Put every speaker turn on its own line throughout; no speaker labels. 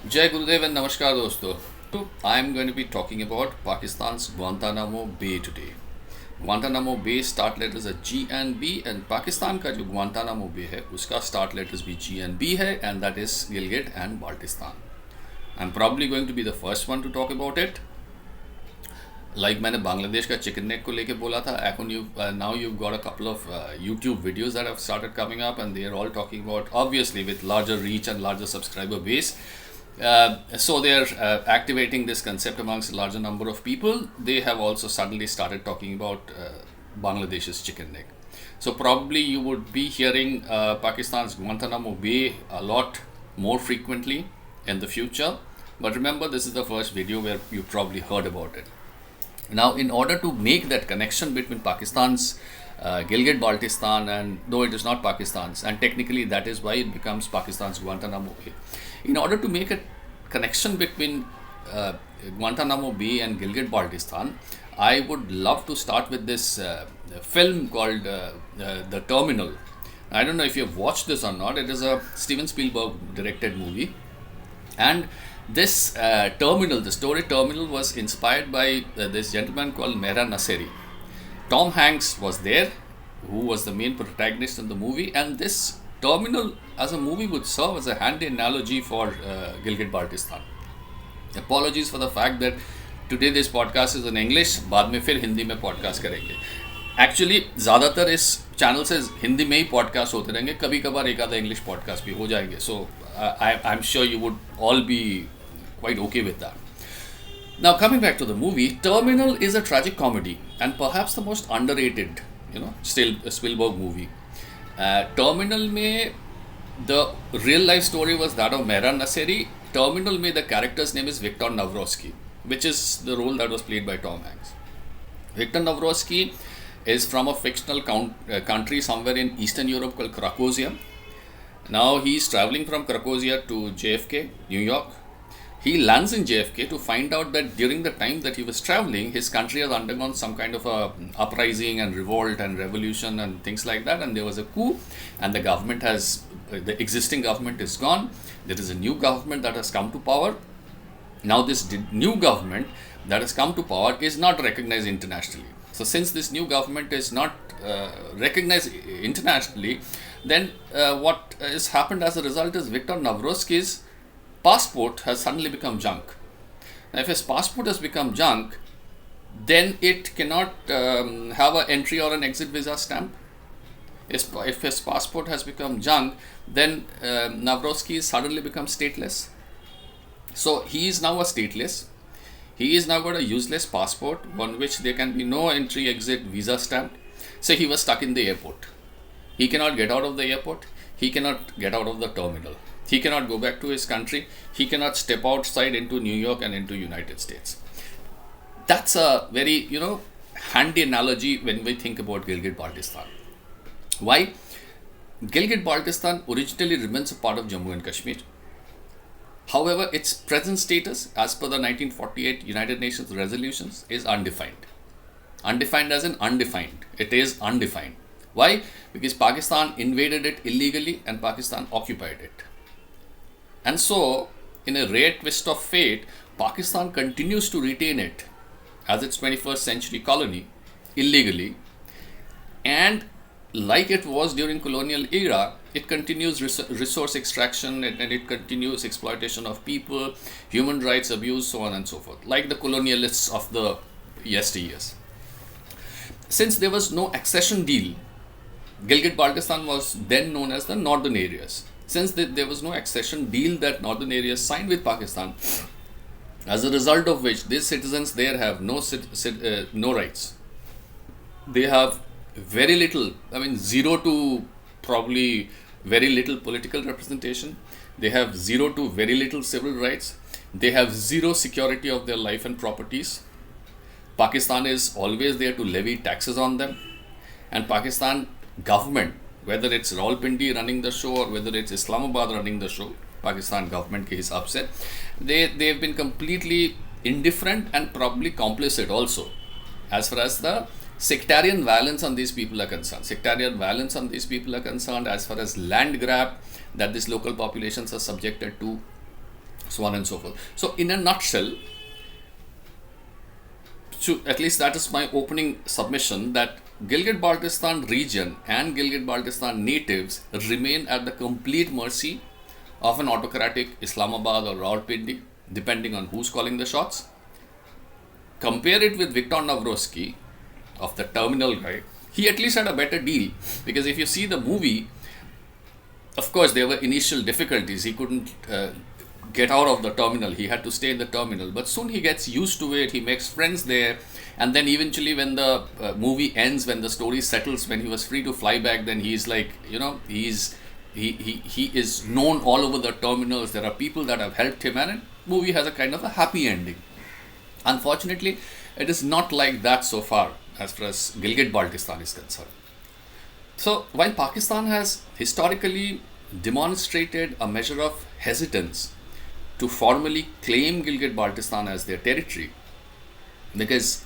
Jai Gurudev and Namaskar dosto. I am going to be talking about Pakistan's Guantanamo Bay today. Guantanamo Bay start letters are G and B, and Pakistan का जो Guantanamo Bay है उसका start letters भी G and B है, and that is Gilgit and Baltistan. I'm probably going to be the first one to talk about it. Like मैंने बांग्लादेश का chicken neck को लेके बोला था, now you've got a couple of YouTube videos that have started coming up, and they are all talking about, obviously with larger reach and larger subscriber base. So they're activating this concept amongst a larger number of people. They have also suddenly started talking about Bangladesh's chicken neck. So probably you would be hearing Pakistan's Guantanamo Bay a lot more frequently in the future. But remember, this is the first video where you probably heard about it. Now, in order to make that connection between Pakistan's Gilgit-Baltistan, and though it is not Pakistan's, and technically that is why it becomes Pakistan's Guantanamo Bay. In order to make a connection between Guantanamo Bay and Gilgit-Baltistan, I would love to start with this film called The Terminal. I don't know if you have watched this or not. It is a Steven Spielberg directed movie, and this terminal, the story Terminal, was inspired by this gentleman called Mehra Nasseri. Tom Hanks was there, who was the main protagonist in the movie, and this Terminal as a movie would serve as a handy analogy for Gilgit-Baltistan. Apologies for the fact that today this podcast is in English, बाद में फिर हिंदी में podcast करेंगे. Actually ज़्यादातर इस channel से हिंदी में ही podcast होते रहेंगे, कभी कभार एक आधा इंग्लिश podcast भी हो जाएंगे. So I'm sure you would all be quite okay with that. Now coming back to the movie, Terminal is a tragic comedy and perhaps the most underrated, still a Spielberg movie. Terminal में the real life story was that of Mehran Nasseri. Terminal में the character's name is Viktor Navrosky, which is the role that was played by Tom Hanks. Viktor Navrosky is from a fictional country somewhere in Eastern Europe called Krakosia. Now he's traveling from Krakosia to JFK, New York. He lands in JFK to find out that during the time that he was traveling, his country has undergone some kind of a uprising and revolt and revolution and things like that, and there was a coup, and the existing government is gone. There is a new government that has come to power. Now this new government that has come to power is not recognized internationally. So since this new government is not recognized internationally, then what has happened as a result is Viktor Navrosky's passport has suddenly become junk. Now if his passport has become junk, then it cannot have an entry or an exit visa stamp. If his passport has become junk, then Navrosky suddenly becomes stateless. So he is now a stateless. He is now got a useless passport on which there can be no entry, exit, visa stamp. So he was stuck in the airport. He cannot get out of the airport. He cannot get out of the terminal. He cannot go back to his country. He cannot step outside into New York and into United States. That's a very, handy analogy when we think about Gilgit-Baltistan. Why? Gilgit-Baltistan originally remains a part of Jammu and Kashmir. However, its present status, as per the 1948 United Nations resolutions, is undefined. Undefined as in undefined. It is undefined. Why? Because Pakistan invaded it illegally and Pakistan occupied it. And so, in a rare twist of fate, Pakistan continues to retain it as its 21st century colony illegally, and like it was during colonial era, it continues resource extraction and it continues exploitation of people, human rights abuse, so on and so forth, like the colonialists of the yesteryears. Since there was no accession deal, Gilgit-Baltistan was then known as the northern areas. Since there was no accession deal that northern areas signed with Pakistan, as a result of which these citizens there have no rights. They have very little, zero to probably very little political representation. They have zero to very little civil rights. They have zero security of their life and properties. Pakistan is always there to levy taxes on them. And Pakistan government, whether it's Rawalpindi running the show or whether it's Islamabad running the show, Pakistan government ke hisab se, they've been completely indifferent and probably complicit also as far as the sectarian violence on these people are concerned. Sectarian violence on these people are concerned as far as land grab that these local populations are subjected to, so on and so forth. So in a nutshell, at least that is my opening submission, that Gilgit-Baltistan region and Gilgit-Baltistan natives remain at the complete mercy of an autocratic Islamabad or Rawalpindi, depending on who's calling the shots. Compare it with Viktor Navrosky of the terminal guy. He at least had a better deal, because if you see the movie, of course there were initial difficulties. He couldn't get out of the terminal. He had to stay in the terminal, but soon he gets used to it. He makes friends there, and then eventually when the movie ends, when the story settles, when he was free to fly back, then he's like, he is known all over the terminals. There are people that have helped him, and the movie has a kind of a happy ending. Unfortunately, it is not like that so far as Gilgit-Baltistan is concerned. So while Pakistan has historically demonstrated a measure of hesitance to formally claim Gilgit-Baltistan as their territory, because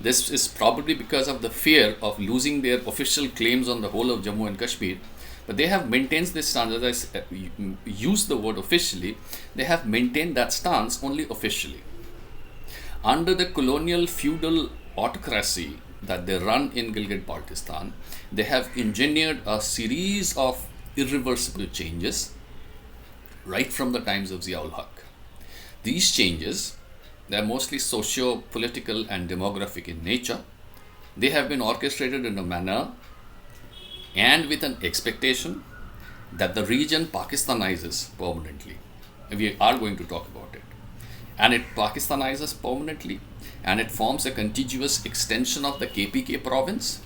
this is probably because of the fear of losing their official claims on the whole of Jammu and Kashmir, but they have maintained this stance. As I use the word officially, they have maintained that stance only officially. Under the colonial feudal autocracy that they run in Gilgit-Baltistan, they have engineered a series of irreversible changes right from the times of Ziaul Haq. These changes, they are mostly socio-political and demographic in nature. They have been orchestrated in a manner and with an expectation that the region Pakistanizes permanently. We are going to talk about it. And it Pakistanizes permanently, and it forms a contiguous extension of the KPK province.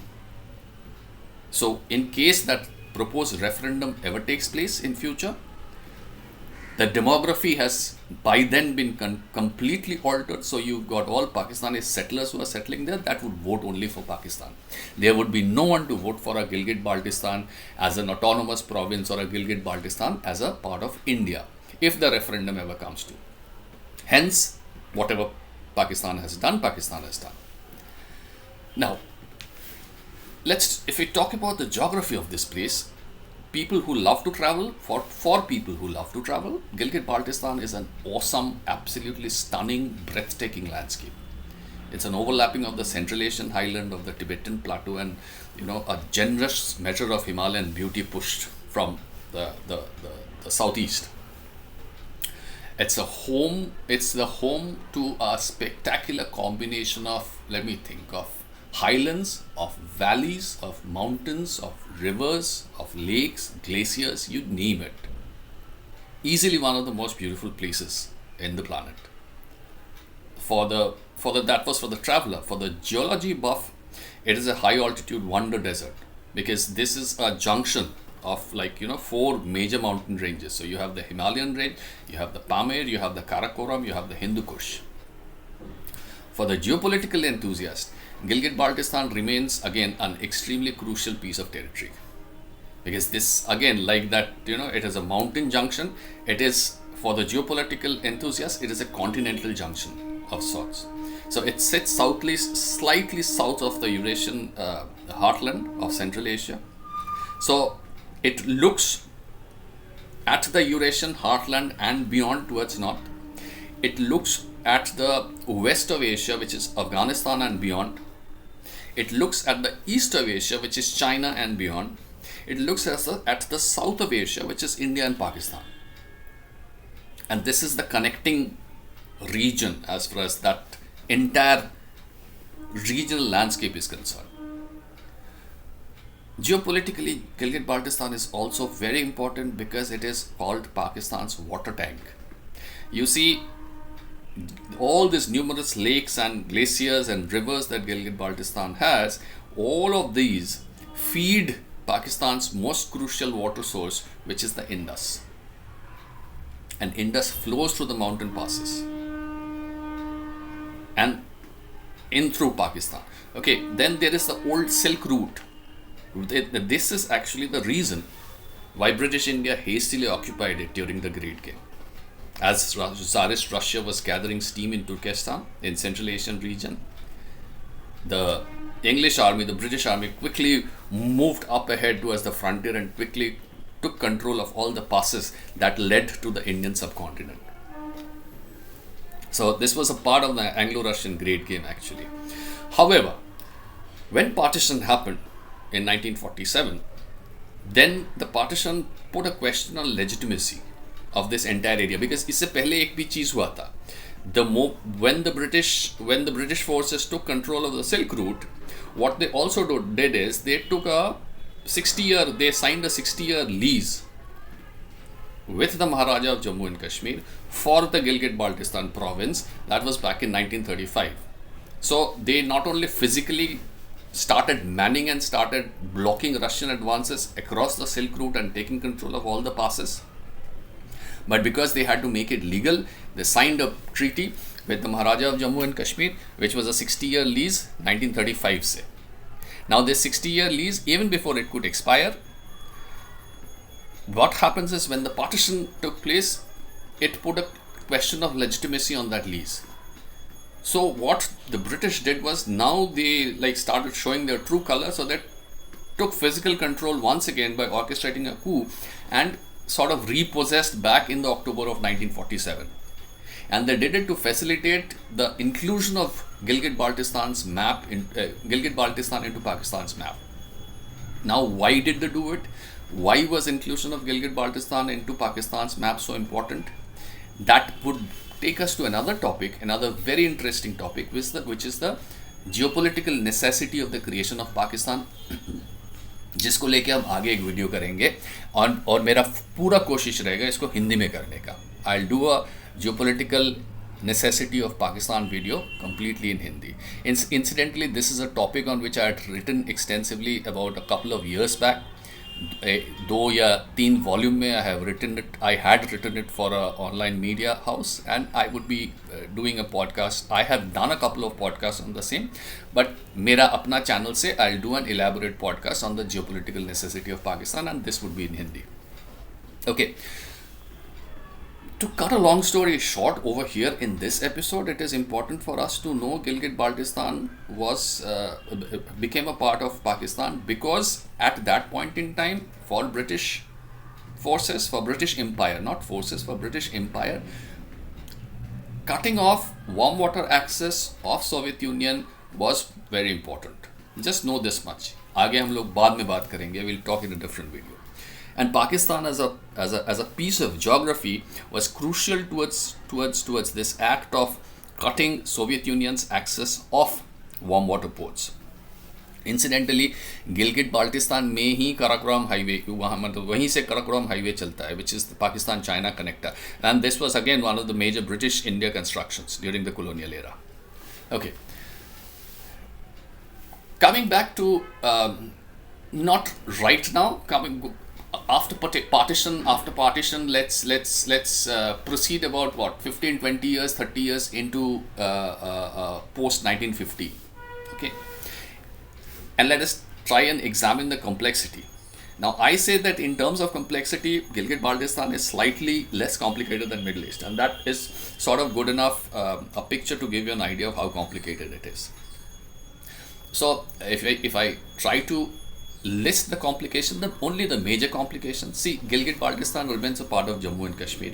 So in case that proposed referendum ever takes place in future, the demography has by then been completely altered. So you've got all Pakistani settlers who are settling there that would vote only for Pakistan. There would be no one to vote for a Gilgit-Baltistan as an autonomous province or a Gilgit-Baltistan as a part of India, if the referendum ever comes to. Hence, whatever Pakistan has done, Pakistan has done. Now, if we talk about the geography of this place, people who love to travel, for people who love to travel, Gilgit-Baltistan is an awesome, absolutely stunning, breathtaking landscape. It's an overlapping of the Central Asian highland, of the Tibetan plateau, and a generous measure of Himalayan beauty pushed from the southeast. It's the home to a spectacular combination of, highlands, of valleys, of mountains, of rivers, of lakes, glaciers, you name it. Easily one of the most beautiful places in the planet. That was for the traveler. For the geology buff, it is a high altitude wonder desert, because this is a junction of 4 major mountain ranges. So you have the Himalayan range, you have the Pamir, you have the Karakoram, you have the Hindu Kush. For the geopolitical enthusiast, Gilgit-Baltistan remains again an extremely crucial piece of territory, because this again, it is a mountain junction. It is, for the geopolitical enthusiast, it is a continental junction of sorts. So it sits slightly south of the Eurasian heartland of Central Asia. So it looks at the Eurasian heartland and beyond towards north. It looks at the west of Asia, which is Afghanistan and beyond. It looks at the east of Asia, which is China and beyond. It looks at the south of Asia, which is India and Pakistan. And this is the connecting region as far as that entire regional landscape is concerned. Geopolitically, Gilgit-Baltistan is also very important because it is called Pakistan's water tank. You see, all these numerous lakes and glaciers and rivers that Gilgit-Baltistan has, all of these feed Pakistan's most crucial water source, which is the Indus. And Indus flows through the mountain passes and in through Pakistan. Okay, then there is the old Silk Route. This is actually the reason why British India hastily occupied it during the Great Game. As Tsarist Russia was gathering steam in Turkestan, in Central Asian region, the English army, the British army, quickly moved up ahead towards the frontier and quickly took control of all the passes that led to the Indian subcontinent. So this was a part of the Anglo-Russian Great Game actually. However, when partition happened in 1947, then the partition put a question on legitimacy of this entire area, because इससे पहले एक भी चीज हुआ था. When the British forces took control of the Silk Route, what they also did is they took they signed a 60-year lease with the Maharaja of Jammu and Kashmir for the Gilgit-Baltistan province. That was back in 1935. So they not only physically started manning and started blocking Russian advances across the Silk Route and taking control of all the passes, but because they had to make it legal, they signed a treaty with the Maharaja of Jammu and Kashmir, which was a 60-year lease, 1935 se. Now this 60-year lease, even before it could expire, what happens is when the partition took place, it put a question of legitimacy on that lease. So what the British did was, now they started showing their true color, so they took physical control once again by orchestrating a coup and sort of repossessed back in the October of 1947. And they did it to facilitate the inclusion of Gilgit-Baltistan's map, Gilgit-Baltistan into Pakistan's map. Now, why did they do it? Why was inclusion of Gilgit-Baltistan into Pakistan's map so important? That would take us to another topic, another very interesting topic, which is the geopolitical necessity of the creation of Pakistan, जिसको लेके हम आगे एक video करेंगे, और मेरा पूरा कोशिश रहेगा इसको हिंदी में करने का. I'll do a geopolitical necessity of Pakistan video completely in Hindi. Incidentally, this is a topic on which I had written extensively about a couple of years back. 2 या 3 volume में I had written it for an online media house, and I would be doing a podcast. I have done a couple of podcasts on the same, but मेरा अपना channel से I'll do an elaborate podcast on the geopolitical necessity of Pakistan, and this would be in Hindi. Okay. To cut a long story short, over here in this episode, it is important for us to know Gilgit-Baltistan became a part of Pakistan because at that point in time, for British forces, for British Empire, not forces, for British Empire, cutting off warm water access of Soviet Union was very important. Just know this much. आगे हम लोग बाद में बात करेंगे. We'll talk in a different video. And Pakistan as a piece of geography was crucial towards this act of cutting Soviet Union's access of warm water ports. Incidentally, Gilgit-Baltistan में ही Karakoram highway, वहीं से Karakoram highway चलता है, which is the Pakistan-China connector. And this was again one of the major British India constructions during the colonial era. Okay. Coming back to not right now, after partition, let's proceed about 15, 20 years, 30 years into post 1950. Okay, and let us try and examine the complexity. Now, I say that in terms of complexity, Gilgit-Baltistan is slightly less complicated than Middle East, and that is sort of good enough a picture to give you an idea of how complicated it is. So, if I try to list the complication, only the major complications. See, Gilgit-Baltistan remains a part of Jammu and Kashmir,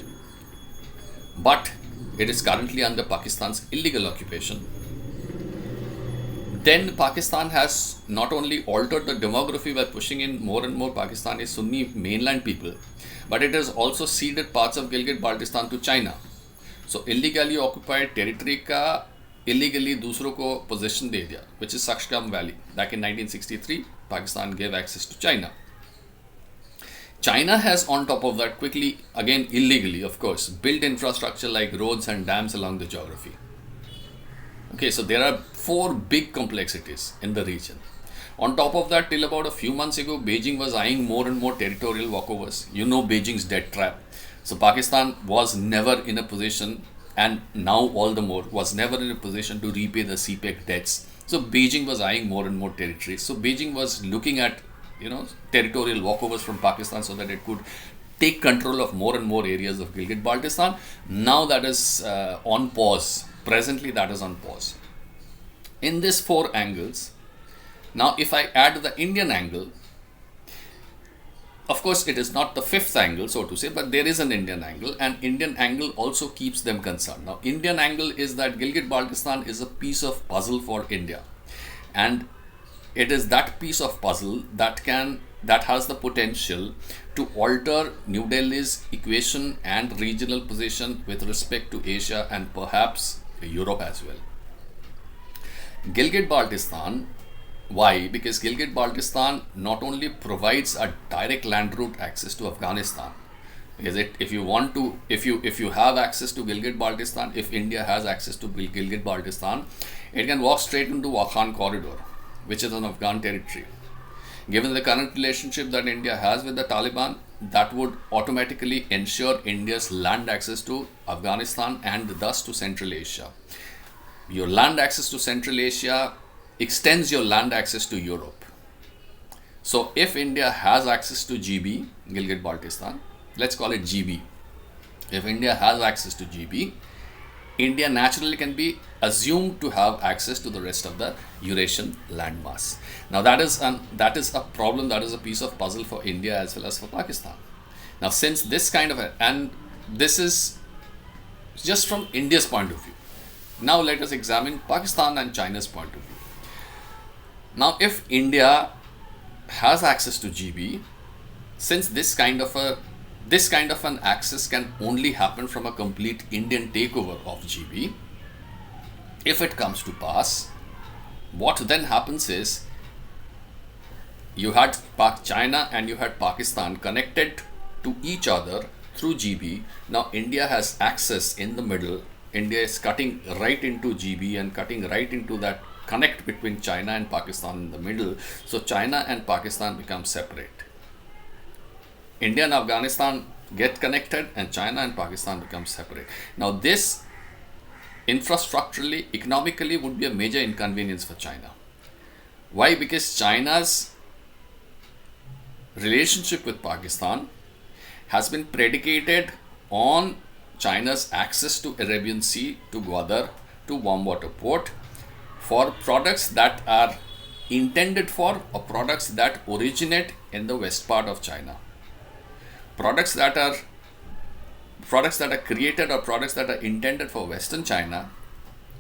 but it is currently under Pakistan's illegal occupation. Then Pakistan has not only altered the demography by pushing in more and more Pakistani Sunni mainland people, but it has also ceded parts of Gilgit-Baltistan to China. So illegally occupied territory का illegally दूसरों को possession दे दिया, which is Sakshgam Valley. Back in 1963, Pakistan gave access to China. China has, on top of that, quickly, again illegally of course, built infrastructure like roads and dams along the geography. Okay, so there are 4 big complexities in the region. On top of that, till about a few months ago, Beijing was eyeing more and more territorial walkovers. You know Beijing's debt trap. So Pakistan was never in a position, and now all the more, was never in a position to repay the CPEC debts. So Beijing was eyeing more and more territories. So Beijing was looking at, territorial walkovers from Pakistan so that it could take control of more and more areas of Gilgit-Baltistan. Now that is on pause. Presently that is on pause. In these 4 angles, now if I add the Indian angle, Of course, it is not the fifth angle, so to say, but there is an Indian angle, and Indian angle also keeps them concerned. Now, Indian angle is that Gilgit-Baltistan is a piece of puzzle for India, and it is that piece of puzzle that has the potential to alter New Delhi's equation and regional position with respect to Asia and perhaps Europe as well. Gilgit-Baltistan, why? Because Gilgit-Baltistan not only provides a direct land route access to Afghanistan, because if you have access to Gilgit-Baltistan, if India has access to Gilgit-Baltistan, it can walk straight into Wakhan corridor, which is an Afghan territory. Given the current relationship that India has with the Taliban, that would automatically ensure India's land access to Afghanistan and thus to Central Asia. Your land access to Central Asia extends your land access to Europe. So if India has access to GB, Gilgit-Baltistan, let's call it GB. If India has access to GB, India naturally can be assumed to have access to the rest of the Eurasian landmass. Now that is a problem, that is a piece of puzzle for India as well as for Pakistan. Now since this kind of and this is just from India's point of view. Now let us examine Pakistan and China's point of view. Now if India has access to GB, since this kind of an access can only happen from a complete Indian takeover of GB, if it comes to pass, what then happens is you had China and you had Pakistan connected to each other through GB. Now India has access in the middle. India is cutting right into GB and cutting right into that connect between China and Pakistan in the middle. So China and Pakistan become separate. India and Afghanistan get connected and China and Pakistan become separate. Now this infrastructurally, economically would be a major inconvenience for China. Why? Because China's relationship with Pakistan has been predicated on China's access to Arabian Sea, to Gwadar, to warm water port for products that are intended for or products that originate in the west part of China. Products that are created or products that are intended for Western China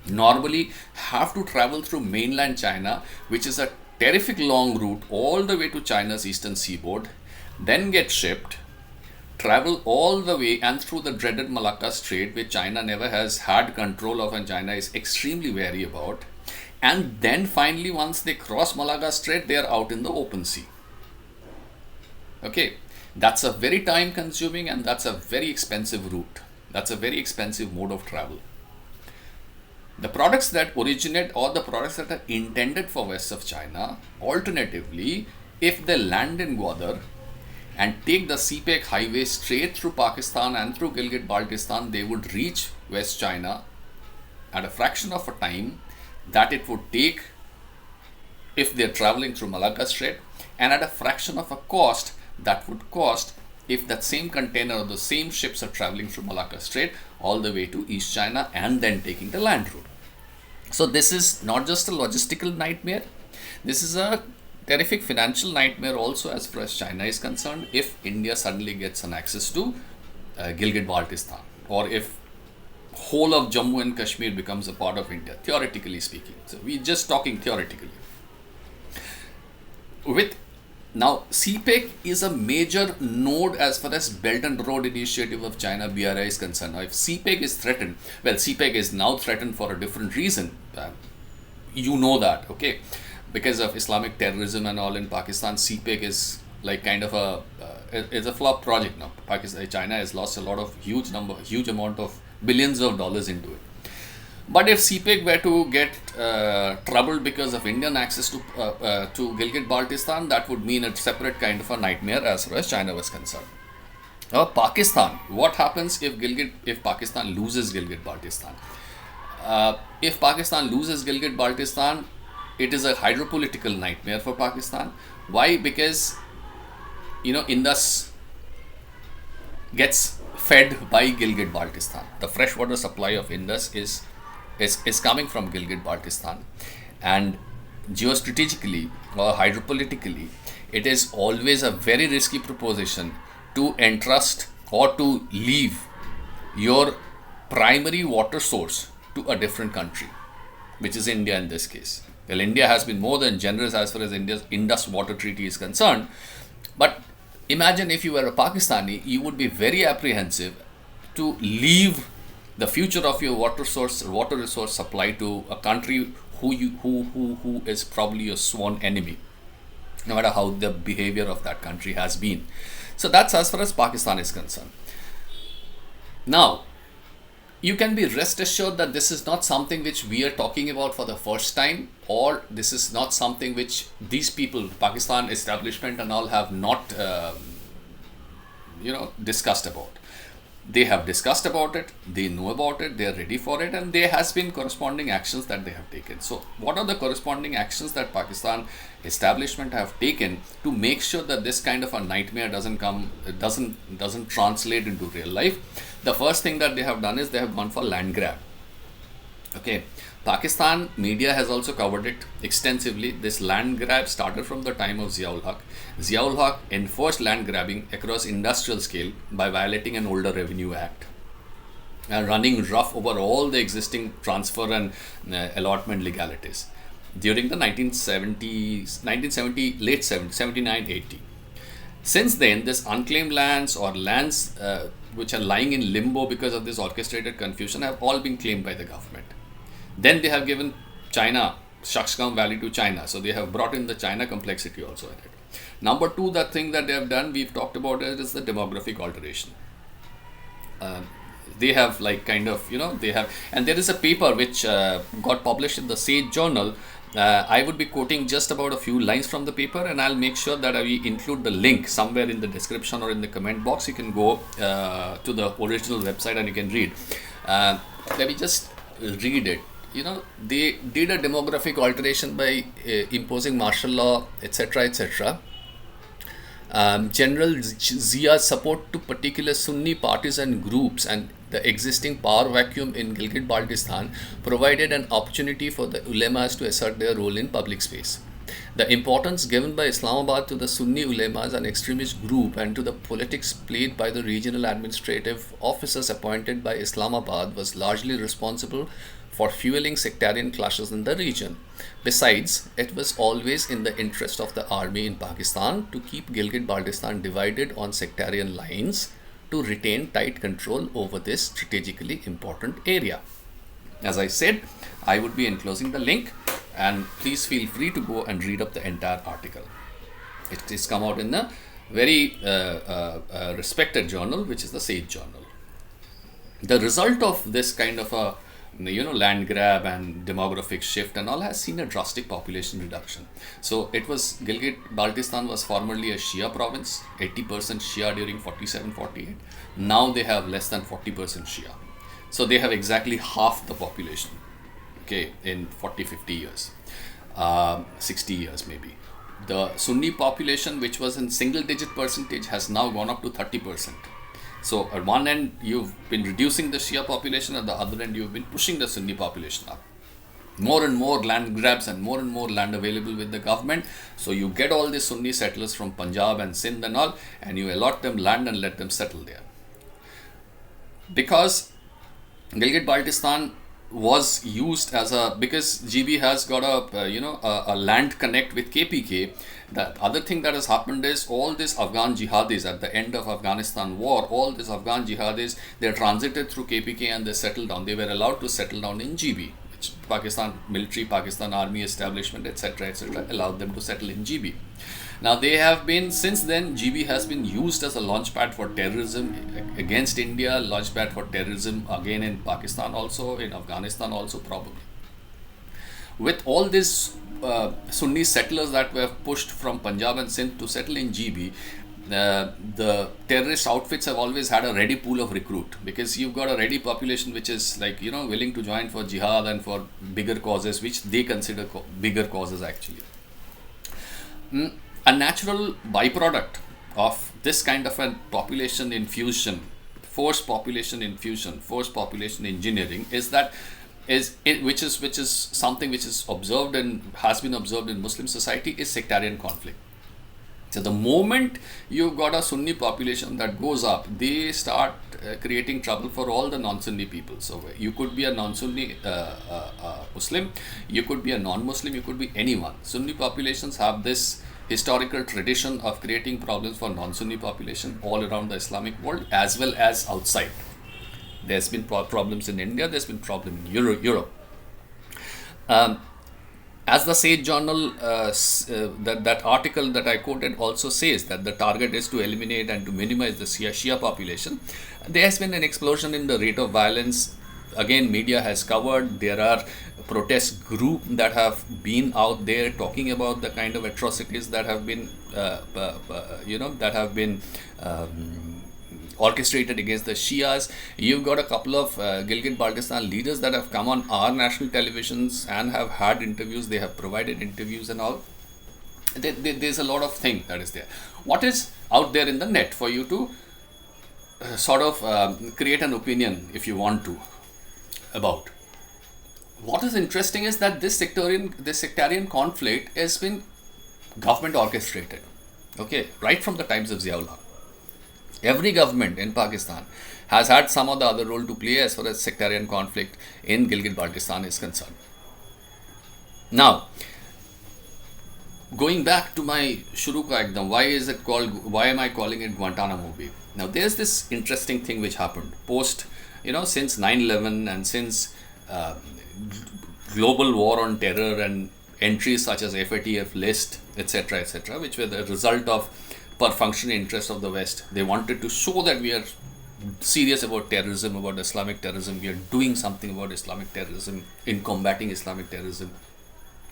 normally have to travel through mainland China, which is a terrific long route all the way to China's eastern seaboard, then get shipped, travel all the way and through the dreaded Malacca Strait, which China never has had control of and China is extremely wary about, and then finally once they cross Malacca Strait, they are out in the open sea. Okay. That's a very time consuming and that's a very expensive route. That's a very expensive mode of travel. The products that originate or the products that are intended for west of China, alternatively, if they land in Gwadar and take the CPEC highway straight through Pakistan and through Gilgit-Baltistan, they would reach West China at a fraction of a time that it would take if they're traveling through Malacca Strait, and at a fraction of a cost that would cost if that same container or the same ships are traveling through Malacca Strait all the way to East China and then taking the land route. So this is not just a logistical nightmare, this is a terrific financial nightmare also as far as China is concerned if India suddenly gets an access to Gilgit-Baltistan, or if whole of Jammu and Kashmir becomes a part of India, theoretically speaking. So we're just talking theoretically. Now, CPEC is a major node as far as Belt and Road Initiative of China, BRI, is concerned. Now, if CPEC is threatened, well, CPEC is now threatened for a different reason. You know that, okay? Because of Islamic terrorism and all in Pakistan, CPEC is like kind of it's a flop project now. China has lost a lot of huge amount of billions of dollars into it. But if CPEC were to get troubled because of Indian access to Gilgit-Baltistan, that would mean a separate kind of a nightmare as far as China was concerned. Now, Pakistan, what happens if Pakistan loses Gilgit-Baltistan? If Pakistan loses Gilgit-Baltistan, it is a hydropolitical nightmare for Pakistan. Why? Because Indus gets fed by Gilgit-Baltistan. The freshwater supply of Indus is coming from Gilgit-Baltistan, and geostrategically or hydropolitically, it is always a very risky proposition to entrust or to leave your primary water source to a different country, which is India in this case. Well, India has been more than generous as far as India's Indus Water Treaty is concerned. But imagine if you were a Pakistani, you would be very apprehensive to leave the future of your water resource supply to a country who is probably your sworn enemy, no matter how the behavior of that country has been. So that's as far as Pakistan is concerned. Now, you can be rest assured that this is not something which we are talking about for the first time, or this is not something which these people, Pakistan establishment and all, have not discussed about. They have discussed about it, they know about it, they are ready for it, and there has been corresponding actions that they have taken. So what are the corresponding actions that Pakistan establishment have taken to make sure that this kind of a nightmare doesn't translate into real life? The first thing that they have done is they have gone for land grab. Okay, Pakistan media has also covered it extensively. This land grab started from the time of Ziaul Haq. Ziaul Haq enforced land grabbing across industrial scale by violating an older revenue act and running rough over all the existing transfer and allotment legalities during the 1970s, late 70s, 79, 80. Since then, this unclaimed lands or lands which are lying in limbo because of this orchestrated confusion have all been claimed by the government. Then they have given China, Shaksgam Valley to China. So they have brought in the China complexity also in it. Number two, the thing that they have done, we've talked about it, is the demographic alteration. They have they have, and there is a paper which got published in the Sage Journal. I would be quoting just about a few lines from the paper, and I'll make sure that I include the link somewhere in the description or in the comment box. You can go to the original website and you can read. Let me just read it. They did a demographic alteration by imposing martial law, etc., etc. General Zia's support to particular Sunni parties and groups and the existing power vacuum in Gilgit-Baltistan provided an opportunity for the ulemas to assert their role in public space. The importance given by Islamabad to the Sunni ulemas, an extremist group, and to the politics played by the regional administrative officers appointed by Islamabad was largely responsible for fueling sectarian clashes in the region. Besides, it was always in the interest of the army in Pakistan to keep Gilgit-Baltistan divided on sectarian lines to retain tight control over this strategically important area. As I said, I would be enclosing the link, and please feel free to go and read up the entire article. It is come out in a very respected journal, which is the Sage Journal. The result of this kind of a land grab and demographic shift and all has seen a drastic population reduction. So it was, Gilgit-Baltistan was formerly a Shia province, 80% Shia during 47-48. Now they have less than 40% Shia. So they have exactly half the population, okay, in 40-50 years, 60 years maybe. The Sunni population, which was in single digit percentage, has now gone up to 30%. So at one end, you've been reducing the Shia population, at the other end, you've been pushing the Sunni population up. More and more land grabs and more land available with the government. So you get all these Sunni settlers from Punjab and Sindh and all, and you allot them land and let them settle there. Because Gilgit-Baltistan was used as because GB has got a land connect with KPK. The other thing that has happened is all these Afghan jihadis at the end of Afghanistan war, all these Afghan jihadis, they transited through KPK and they settled down. They were allowed to settle down in GB, which Pakistan military, Pakistan army establishment, etc., allowed them to settle in GB. Now they have been, since then, GB has been used as a launchpad for terrorism against India, launchpad for terrorism again in Pakistan also, in Afghanistan also probably. With all these Sunni settlers that were pushed from Punjab and Sindh to settle in GB, the terrorist outfits have always had a ready pool of recruit, because you've got a ready population which is willing to join for jihad and for bigger causes, which they consider bigger causes actually. A natural byproduct of this kind of a population infusion, forced population infusion, forced population engineering, is that which is something which is observed and has been observed in Muslim society, is sectarian conflict. So the moment you've got a Sunni population that goes up, they start creating trouble for all the non-Sunni people. So you could be a non-Sunni Muslim, you could be a non-Muslim, you could be anyone. Sunni populations have this historical tradition of creating problems for non-Sunni population all around the Islamic world as well as outside. There's been problems in India, there's been problem in Europe. As the Sage Journal, that article that I quoted also says that the target is to eliminate and to minimize the Shia population. There has been an explosion in the rate of violence. Again, media has covered. There are protest groups that have been out there talking about the kind of atrocities that have been, orchestrated against the Shias. You've got a couple of Gilgit-Baltistan leaders that have come on our national televisions and have had interviews. They have provided interviews and all. There's a lot of things that is there. What is out there in the net for you to sort of create an opinion, if you want to, about? What is interesting is that this sectarian conflict has been government orchestrated. Okay, right from the times of Ziaullah. Every government in Pakistan has had some or the other role to play as far as sectarian conflict in Gilgit-Baltistan is concerned. Now, going back to my Shuru Ka Ekdam, why am I calling it Guantanamo Bay? Now, there's this interesting thing which happened post, since 9/11 and since global war on terror and entries such as FATF list, etc., which were the result of per function interest of the West. They wanted to show that we are serious about terrorism, about Islamic terrorism. We are doing something about Islamic terrorism, in combating Islamic terrorism.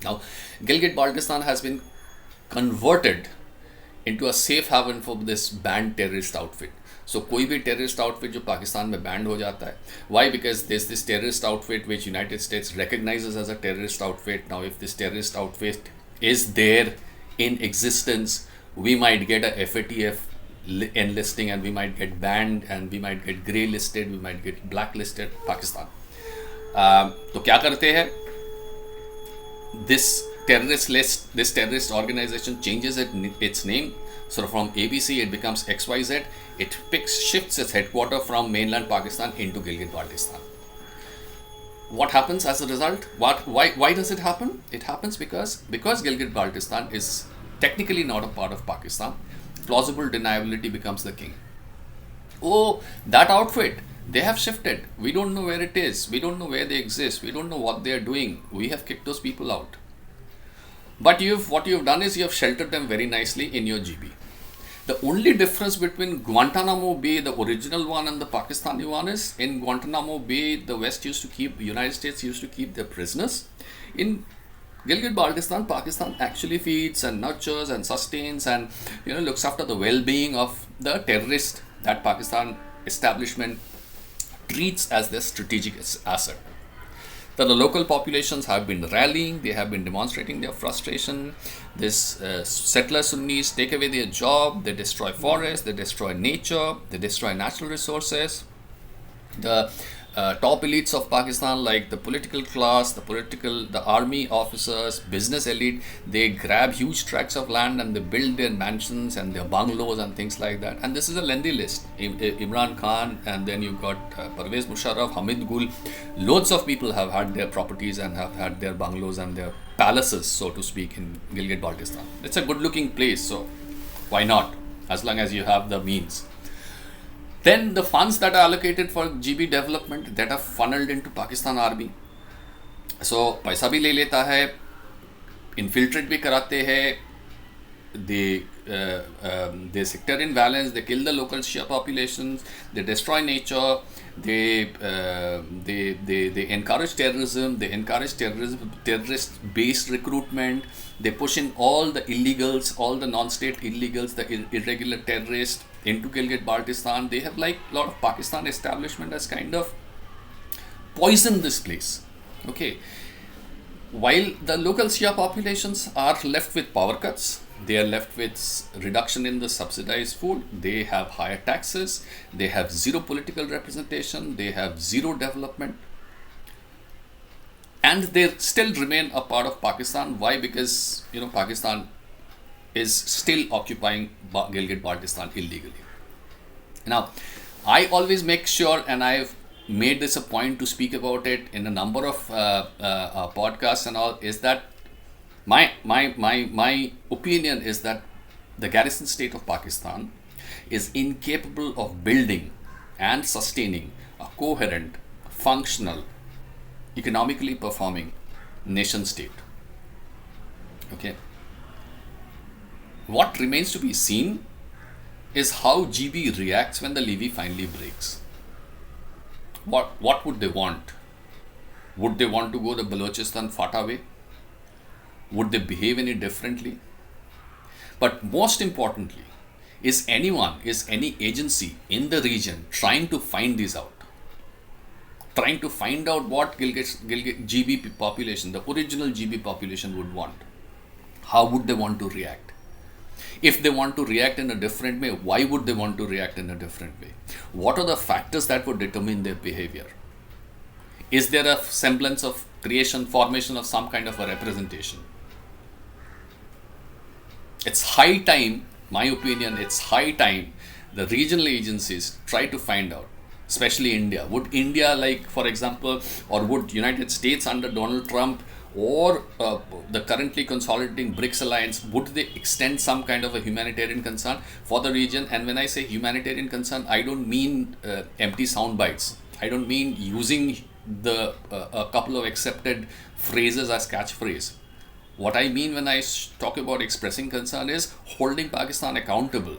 Now, Gilgit-Baltistan has been converted into a safe haven for this banned terrorist outfit. So, कोई भी terrorist outfit जो पाकिस्तान में banned हो जाता है. Why? Because there's this terrorist outfit which United States recognizes as a terrorist outfit. Now, if this terrorist outfit is there in existence, we might get a FATF enlisting and we might get banned and we might get grey listed, we might get blacklisted. Pakistan. तो क्या करते हैं? This terrorist organization changes its name. So from ABC it becomes XYZ. It shifts its headquarters from mainland Pakistan into Gilgit-Baltistan. What happens as a result? Why does it happen? It happens because Gilgit-Baltistan is technically not a part of Pakistan. Plausible deniability becomes the king. Oh, that outfit, they have shifted. We don't know where it is. We don't know where they exist. We don't know what they are doing. We have kicked those people out. But what you've done is you have sheltered them very nicely in your GB. The only difference between Guantanamo Bay, the original one, and the Pakistani one is in Guantanamo Bay, the United States used to keep their prisoners. In Gilgit-Baltistan, Pakistan actually feeds and nurtures and sustains and looks after the well-being of the terrorist that Pakistan establishment treats as their strategic asset. That the local populations have been rallying, they have been demonstrating their frustration. This settler Sunnis take away their job, they destroy forests, they destroy nature, they destroy natural resources. The top elites of Pakistan, like the political class, the army officers, business elite, they grab huge tracts of land and they build their mansions and their bungalows and things like that. And this is a lengthy list. Imran Khan, and then you've got Parvez Musharraf, Hamid Gul. Loads of people have had their properties and have had their bungalows and their palaces, so to speak, in Gilgit-Baltistan. It's a good looking place, so why not? As long as you have the means. Then the funds that are allocated for GB development that are funneled into Pakistan Army. So पैसा भी ले लेता है, infiltrate भी कराते हैं. They sectarian violence. They kill the local Shia populations. They destroy nature. They encourage terrorism. They encourage terrorist-based recruitment. They push in all the illegals, all the non-state illegals, the irregular terrorists into Gilgit-Baltistan. They have, like a lot of Pakistan establishment, has kind of poisoned this place. Okay. While the local Shia populations are left with power cuts, they are left with reduction in the subsidized food, they have higher taxes, they have zero political representation, they have zero development, and they still remain a part of Pakistan. Why? Because Pakistan is still occupying Gilgit-Baltistan illegally. Now, I always make sure, and I've made this a point to speak about it in a number of podcasts and all, is that my opinion is that the garrison state of Pakistan is incapable of building and sustaining a coherent, functional, economically performing nation state. Okay. What remains to be seen is how GB reacts when the levee finally breaks. What would they want? Would they want to go the Balochistan Fata way? Would they behave any differently? But most importantly, is any agency in the region trying to find this out? Trying to find out what Gilgit GB population, the original GB population would want. How would they want to react? If they want to react in a different way, why would they want to react in a different way? What are the factors that would determine their behavior? Is there a semblance of formation of some kind of a representation? It's high time, my opinion, it's high time the regional agencies try to find out, especially India. Would India, like for example, or would United States under Donald Trump, or the currently consolidating BRICS alliance, would they extend some kind of a humanitarian concern for the region? And when I say humanitarian concern, I don't mean empty sound bites. I don't mean using a couple of accepted phrases as catchphrase. What I mean when I talk about expressing concern is holding Pakistan accountable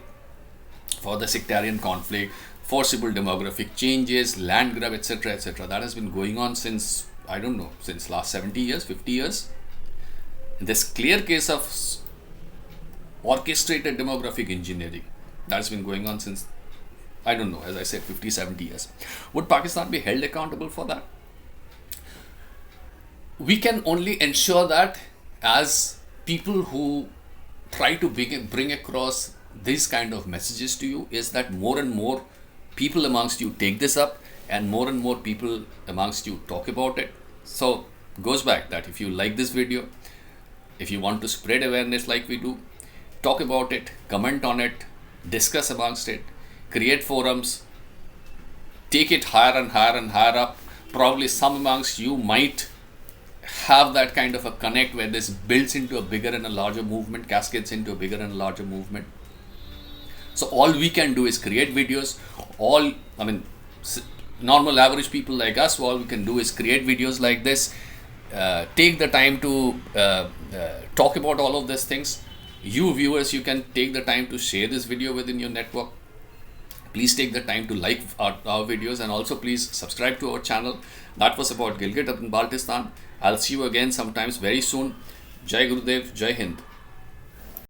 for the sectarian conflict, forcible demographic changes, land grab, etc., etc. That has been going on since, I don't know, since last 70 years, 50 years. This clear case of orchestrated demographic engineering that's been going on since, I don't know, as I said, 50, 70 years. Would Pakistan be held accountable for that? We can only ensure that as people who try to bring across these kind of messages to you, is that more and more people amongst you take this up, and more people amongst you talk about it. So goes back that if you like this video, if you want to spread awareness like we do, talk about it, comment on it, discuss amongst it, create forums, take it higher and higher and higher up. Probably some amongst you might have that kind of a connect where this builds into a bigger and a larger movement, cascades into a bigger and a larger movement. So all we can do is create videos. Normal average people like us, all we can do is create videos like this, take the time to talk about all of these things. You viewers, you can take the time to share this video within your network. Please take the time to like our videos, and also please subscribe to our channel. That was about Gilgit-Baltistan. I'll see you again sometimes very soon. Jai Gurudev, Jai Hind.